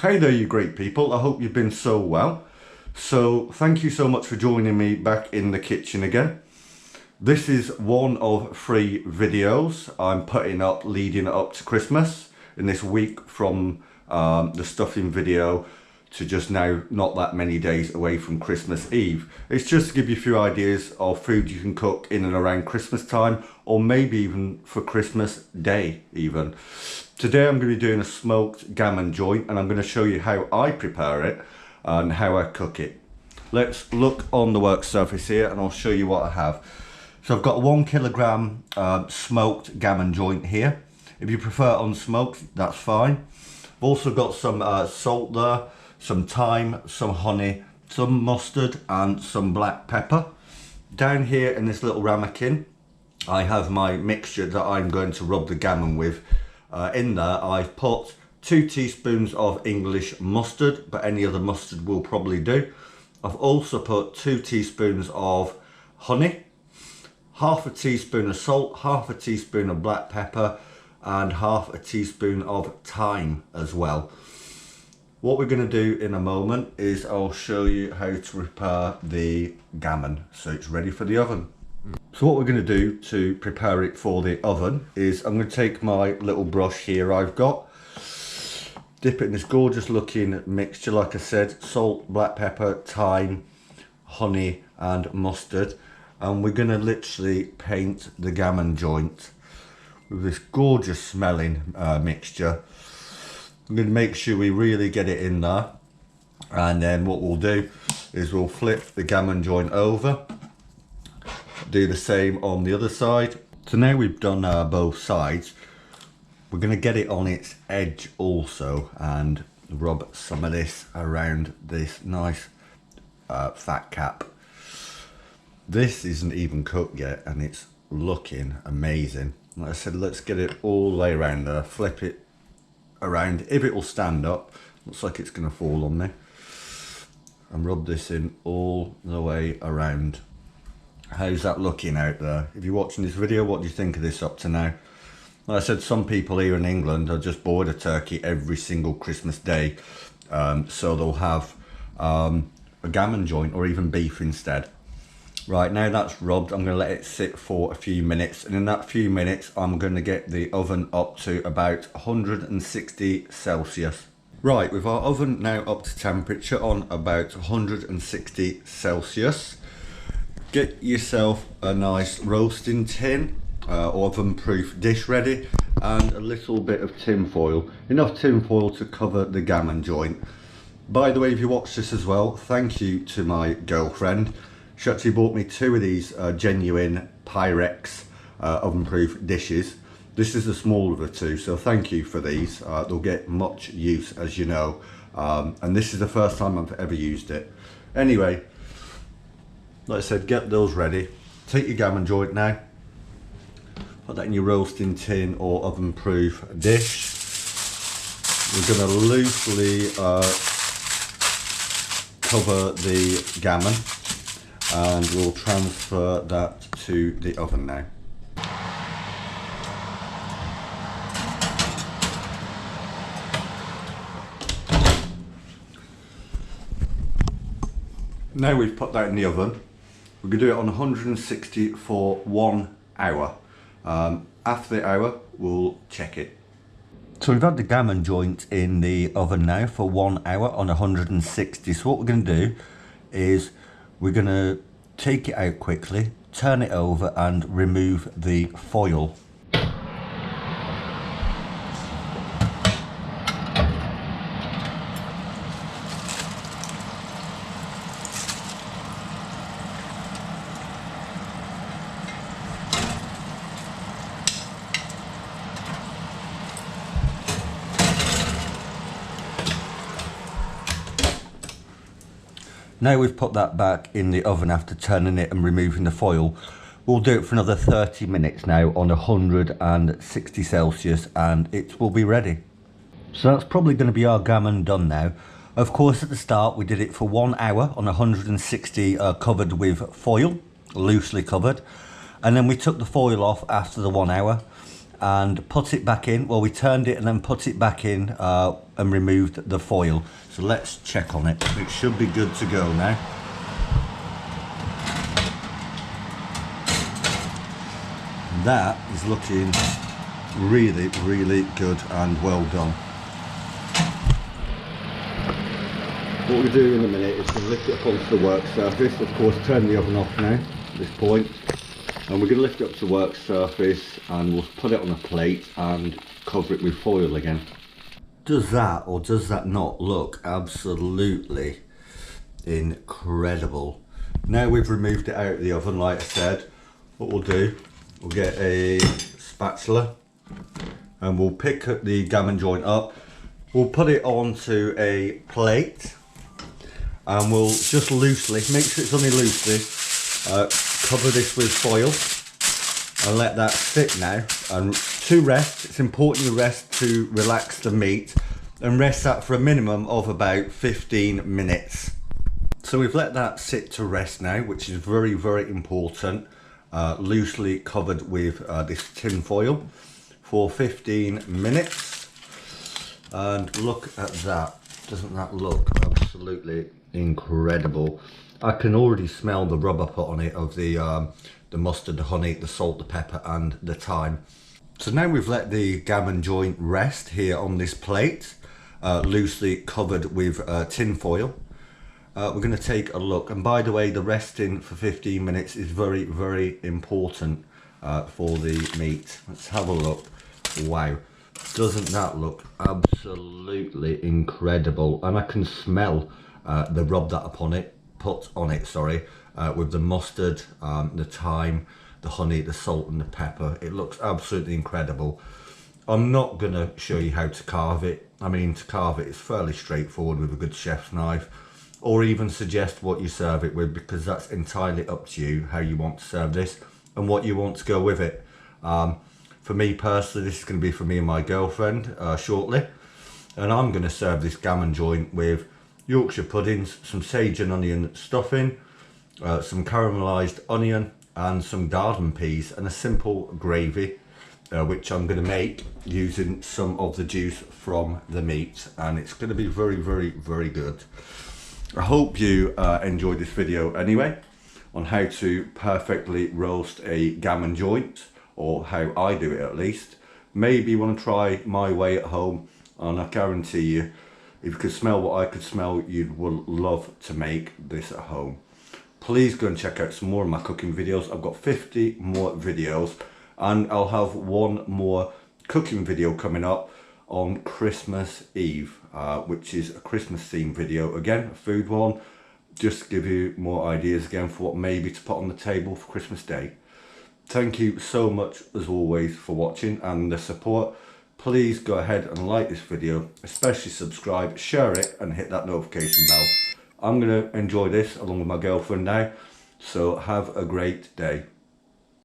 Hey there you great people, I hope you've been so well. So thank you so much for joining me back in the kitchen again. This is one of 3 videos I'm putting up leading up to Christmas in this week from the stuffing video to just now not that many days away from Christmas Eve. It's just to give you a few ideas of food you can cook in and around Christmas time, or maybe even for Christmas Day even. Today I'm going to be doing a smoked gammon joint and I'm going to show you how I prepare it and how I cook it. Let's look on the work surface here and I'll show you what I have. So I've got a 1 kilogram smoked gammon joint here. If you prefer unsmoked, that's fine. I've also got some salt there, some thyme, some honey, some mustard and some black pepper. Down here in this little ramekin, I have my mixture that I'm going to rub the gammon with. In there I've put 2 teaspoons of English mustard, but any other mustard will probably do. I've also put 2 teaspoons of honey, half a teaspoon of salt, half a teaspoon of black pepper and half a teaspoon of thyme as well. What we're going to do in a moment is I'll show you how to prepare the gammon so it's ready for the oven. So what we're going to do to prepare it for the oven is I'm going to take my little brush here I've got, dip it in this gorgeous looking mixture, like I said, salt, black pepper, thyme, honey and mustard, and we're going to literally paint the gammon joint with this gorgeous smelling mixture. I'm going to make sure we really get it in there, and then what we'll do is we'll flip the gammon joint over, do the same on the other side. So now we've done both sides, we're going to get it on its edge also and rub some of this around this nice fat cap. This isn't even cooked yet and it's looking amazing. Like I said, let's get it all the way around there, flip it around. If it will stand up, looks like it's going to fall on me, and rub this in all the way around. How's that looking out there? If you're watching this video, what do you think of this up to now? Like I said, some people here in England are just bored of turkey every single Christmas day, so they'll have a gammon joint or even beef instead. Right, now that's rubbed, I'm going to let it sit for a few minutes, and in that few minutes I'm going to get the oven up to about 160 Celsius. Right, with our oven now up to temperature on about 160 Celsius, get yourself a nice roasting tin, oven proof dish ready, and a little bit of tin foil, enough tin foil to cover the gammon joint. By the way, if you watch this as well, thank you to my girlfriend. She actually bought me 2 of these genuine Pyrex oven proof dishes. This is the smaller of the 2, so thank you for these. They'll get much use, as you know, and this is the first time I've ever used it. Anyway, like I said, get those ready. Take your gammon joint now, put that in your roasting tin or oven proof dish. We're going to loosely cover the gammon, and we'll transfer that to the oven now. Now we've put that in the oven, we're going to do it on 160 for 1 hour. After the hour, we'll check it. So we've had the gammon joint in the oven now for 1 hour on 160. So what we're going to do is we're going to take it out quickly, turn it over and remove the foil. Now we've put that back in the oven after turning it and removing the foil. We'll do it for another 30 minutes now on 160 Celsius and it will be ready. So that's probably going to be our gammon done now. Of course, at the start we did it for 1 hour on 160 covered with foil, loosely covered. And then we took the foil off after the 1 hour and put it back in. Well, we turned it and then put it back in and removed the foil. So let's check on it. It should be good to go now. That is looking really, really good and well done. What we do in a minute is to lift it up onto the work surface. Of course, turn the oven off now at this point. And we're going to lift it up to the work surface and we'll put it on a plate and cover it with foil again. Does that or does that not look absolutely incredible? Now we've removed it out of the oven, like I said, what we'll do, we'll get a spatula and we'll pick the gammon joint up. We'll put it onto a plate and we'll just loosely, make sure it's only loosely, cover this with foil and let that sit now and to rest. It's important to rest to relax the meat and rest that for a minimum of about 15 minutes. So we've let that sit to rest now, which is very, very important. Loosely covered with this tin foil for 15 minutes. And look at that. Doesn't that look absolutely incredible? I can already smell the rub I put on it of the mustard, the honey, the salt, the pepper and the thyme. So now we've let the gammon joint rest here on this plate, loosely covered with tin foil. We're going to take a look, and by the way, the resting for 15 minutes is very, very important for the meat. Let's have a look. Wow, doesn't that look absolutely incredible? And I can smell the rub that put on it, with the mustard, the thyme, the honey, the salt and the pepper. It looks absolutely incredible. I'm not going to show you how to carve it. I mean, to carve it is fairly straightforward with a good chef's knife, or even suggest what you serve it with, because that's entirely up to you how you want to serve this and what you want to go with it. For me personally, this is going to be for me and my girlfriend shortly, and I'm going to serve this gammon joint with Yorkshire puddings, some sage and onion stuffing, some caramelised onion and some garden peas and a simple gravy, which I'm going to make using some of the juice from the meat, and it's going to be very, very, very good. I hope you enjoyed this video anyway, on how to perfectly roast a gammon joint, or how I do it at least. Maybe you want to try my way at home, and I guarantee you, if you could smell what I could smell, you would love to make this at home. Please go and check out some more of my cooking videos. I've got 50 more videos, and I'll have one more cooking video coming up on Christmas Eve, which is a Christmas themed video, again a food one, just to give you more ideas again for what maybe to put on the table for Christmas Day. Thank you so much as always for watching and the support. Please go ahead and like this video, especially subscribe, share it and hit that notification bell. I'm going to enjoy this along with my girlfriend now, so have a great day.